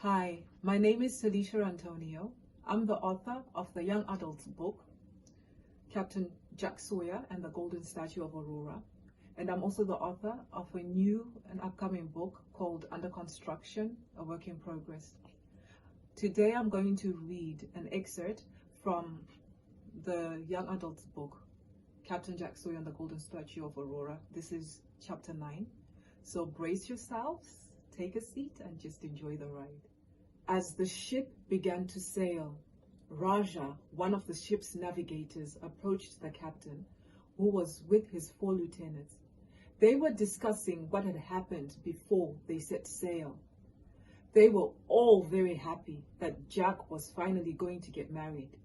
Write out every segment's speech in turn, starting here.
Hi, my name is Talisha Antonio. I'm the author of the young adult book, Captain Jack Sawyer and the Golden Statue of Aurora. And I'm also the author of a new and upcoming book called Under Construction, a Work in Progress. Today I'm going to read an excerpt from the young adult book, Captain Jack Sawyer and the Golden Statue of Aurora. This is chapter 9. So brace yourselves, take a seat, and just enjoy the ride. As the ship began to sail, Raja, one of the ship's navigators, approached the captain, who was with his 4 lieutenants. They were discussing what had happened before they set sail. They were all very happy that Jack was finally going to get married.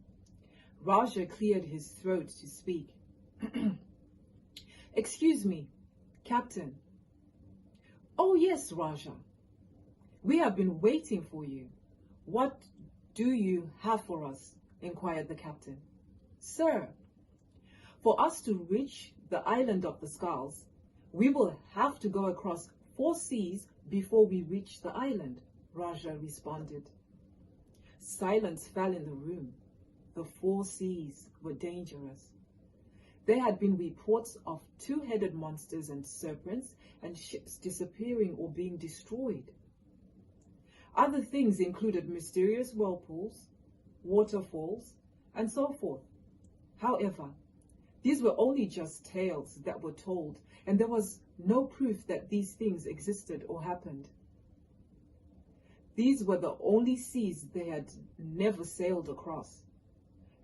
Raja cleared his throat to speak. "Excuse me, Captain." "Oh yes, Raja. We have been waiting for you. What do you have for us?" inquired the captain. "Sir, for us to reach the island of the skulls, we will have to go across 4 seas before we reach the island," Raja responded. Silence fell in the room. The 4 seas were dangerous. There had been reports of 2-headed monsters and serpents and ships disappearing or being destroyed. Other things included mysterious whirlpools, waterfalls, and so forth. However, these were only just tales that were told, and there was no proof that these things existed or happened. These were the only seas they had never sailed across,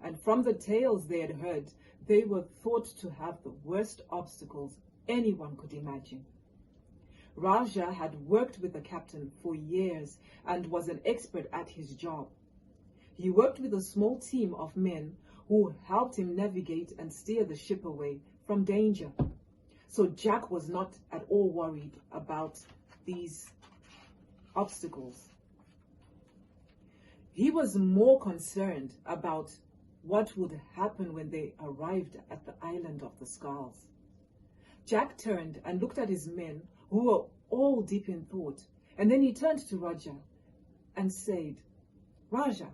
and from the tales they had heard, they were thought to have the worst obstacles anyone could imagine. Raja had worked with the captain for years and was an expert at his job. He worked with a small team of men who helped him navigate and steer the ship away from danger. So Jack was not at all worried about these obstacles. He was more concerned about what would happen when they arrived at the island of the skulls. Jack turned and looked at his men, who were all deep in thought, and then he turned to Raja and said, "Raja,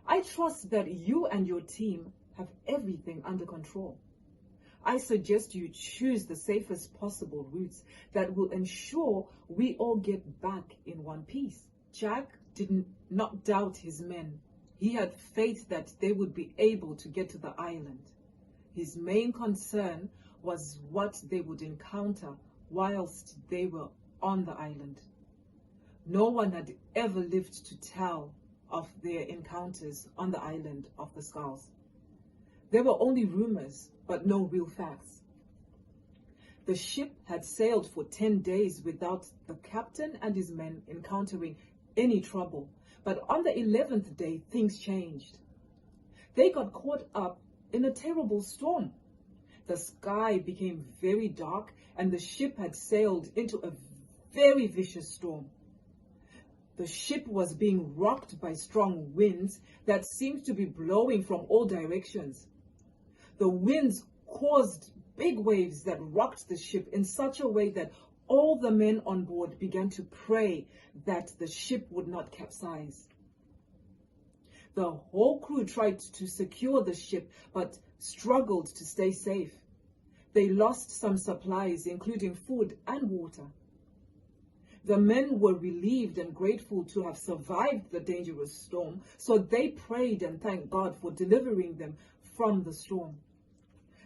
I trust that you and your team have everything under control. I suggest you choose the safest possible routes that will ensure we all get back in one piece." Jack did not doubt his men. He had faith that they would be able to get to the island. His main concern was what they would encounter whilst they were on the island. No one had ever lived to tell of their encounters on the island of the skulls. There were only rumors, but no real facts. The ship had sailed for 10 days without the captain and his men encountering any trouble, but on the 11th day, things changed. They got caught up in a terrible storm. The sky became very dark, and the ship had sailed into a very vicious storm. The ship was being rocked by strong winds that seemed to be blowing from all directions. The winds caused big waves that rocked the ship in such a way that all the men on board began to pray that the ship would not capsize. The whole crew tried to secure the ship, but struggled to stay safe. They lost some supplies, including food and water. The men were relieved and grateful to have survived the dangerous storm, so they prayed and thanked God for delivering them from the storm.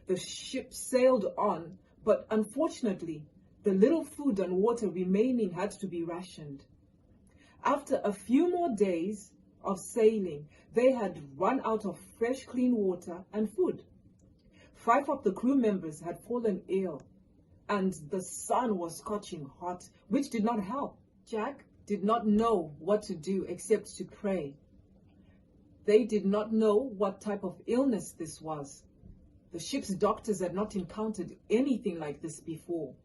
The ship sailed on, but unfortunately, the little food and water remaining had to be rationed. After a few more days of sailing, they had run out of fresh, clean water and food. 5 of the crew members had fallen ill, and the sun was scorching hot, which did not help. Jack did not know what to do except to pray. They did not know what type of illness this was. The ship's doctors had not encountered anything like this before.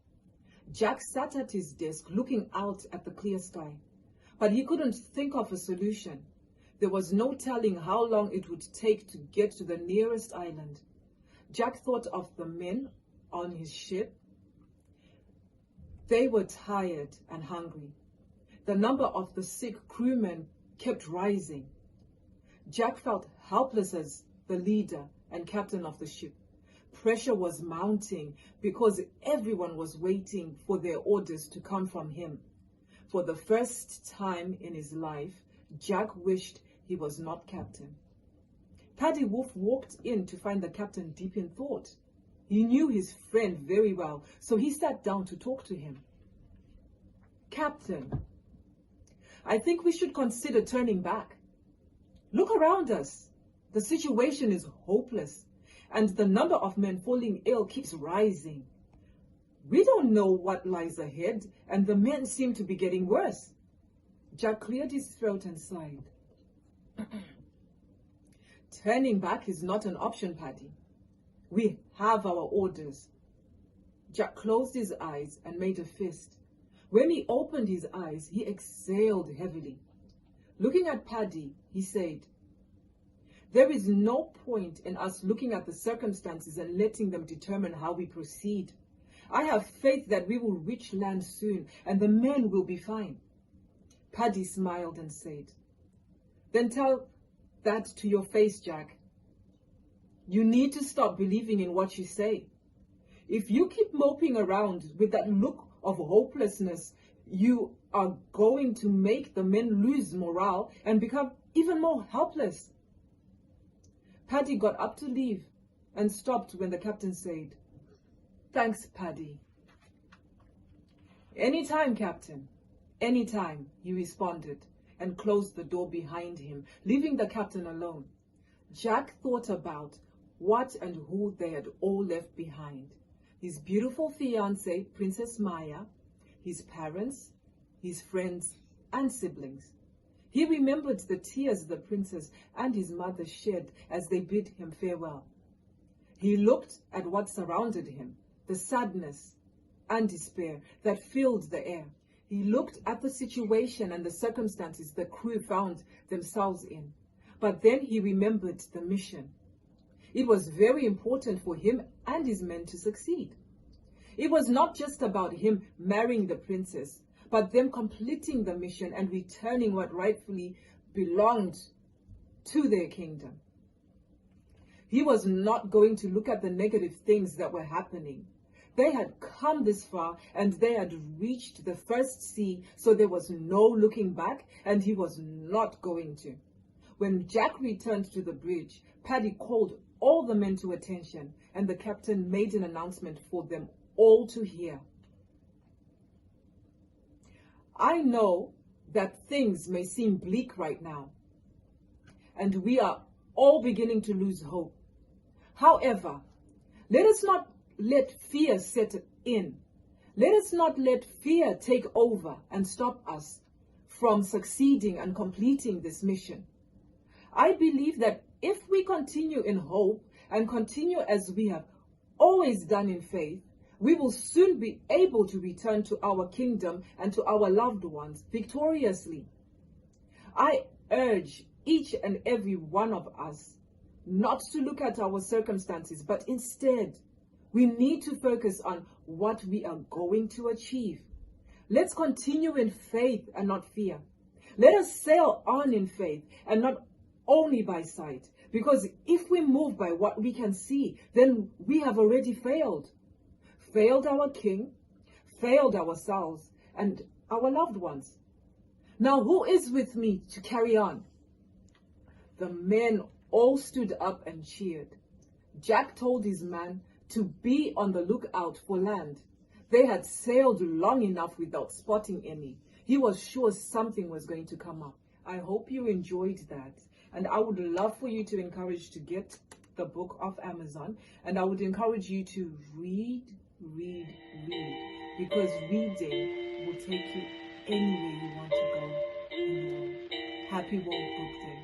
Jack sat at his desk looking out at the clear sky, but he couldn't think of a solution. There was no telling how long it would take to get to the nearest island. Jack thought of the men on his ship. They were tired and hungry. The number of the sick crewmen kept rising. Jack felt helpless as the leader and captain of the ship. Pressure was mounting because everyone was waiting for their orders to come from him. For the first time in his life, Jack wished he was not captain. Paddy Wolf walked in to find the captain deep in thought. He knew his friend very well, so he sat down to talk to him. Captain, I think we should consider turning back. Look around us. The situation is hopeless, and the number of men falling ill keeps rising. We don't know what lies ahead, and the men seem to be getting worse. Jack cleared his throat and sighed. Turning back is not an option, Paddy. We have our orders. Jack closed his eyes and made a fist. When he opened his eyes, he exhaled heavily. Looking at Paddy, he said, there is no point in us looking at the circumstances and letting them determine how we proceed. I have faith that we will reach land soon and the men will be fine. Paddy smiled and said, then tell that to your face, Jack. You need to stop believing in what you say. If you keep moping around with that look of hopelessness, you are going to make the men lose morale and become even more helpless. Paddy got up to leave and stopped when the captain said, thanks, Paddy. Anytime, Captain. Anytime, he responded and closed the door behind him, leaving the captain alone. Jack thought about what and who they had all left behind. His beautiful fiancée, Princess Maya, his parents, his friends, and siblings. He remembered the tears the princess and his mother shed as they bid him farewell. He looked at what surrounded him, the sadness and despair that filled the air. He looked at the situation and the circumstances the crew found themselves in. But then he remembered the mission. It was very important for him and his men to succeed. It was not just about him marrying the princess, but them completing the mission and returning what rightfully belonged to their kingdom. He was not going to look at the negative things that were happening. They had come this far and they had reached the first sea, so there was no looking back, and he was not going to. When Jack returned to the bridge, Paddy called all the men to attention, and the captain made an announcement for them all to hear. I know that things may seem bleak right now, and we are all beginning to lose hope. However, let us not let fear set in. Let us not let fear take over and stop us from succeeding and completing this mission. I believe that if we continue in hope and continue as we have always done in faith, we will soon be able to return to our kingdom and to our loved ones victoriously. I urge each and every one of us not to look at our circumstances, but instead, we need to focus on what we are going to achieve. Let's continue in faith and not fear. Let us sail on in faith and not only by sight, because if we move by what we can see, then we have already failed. Failed our king, failed ourselves, and our loved ones. Now, who is with me to carry on? The men all stood up and cheered. Jack told his man to be on the lookout for land. They had sailed long enough without spotting any. He was sure something was going to come up. I hope you enjoyed that. And I would love for you to encourage to get the book off Amazon. And I would encourage you to read. Because reading will take you anywhere you want to go in the world. Happy World Book Day.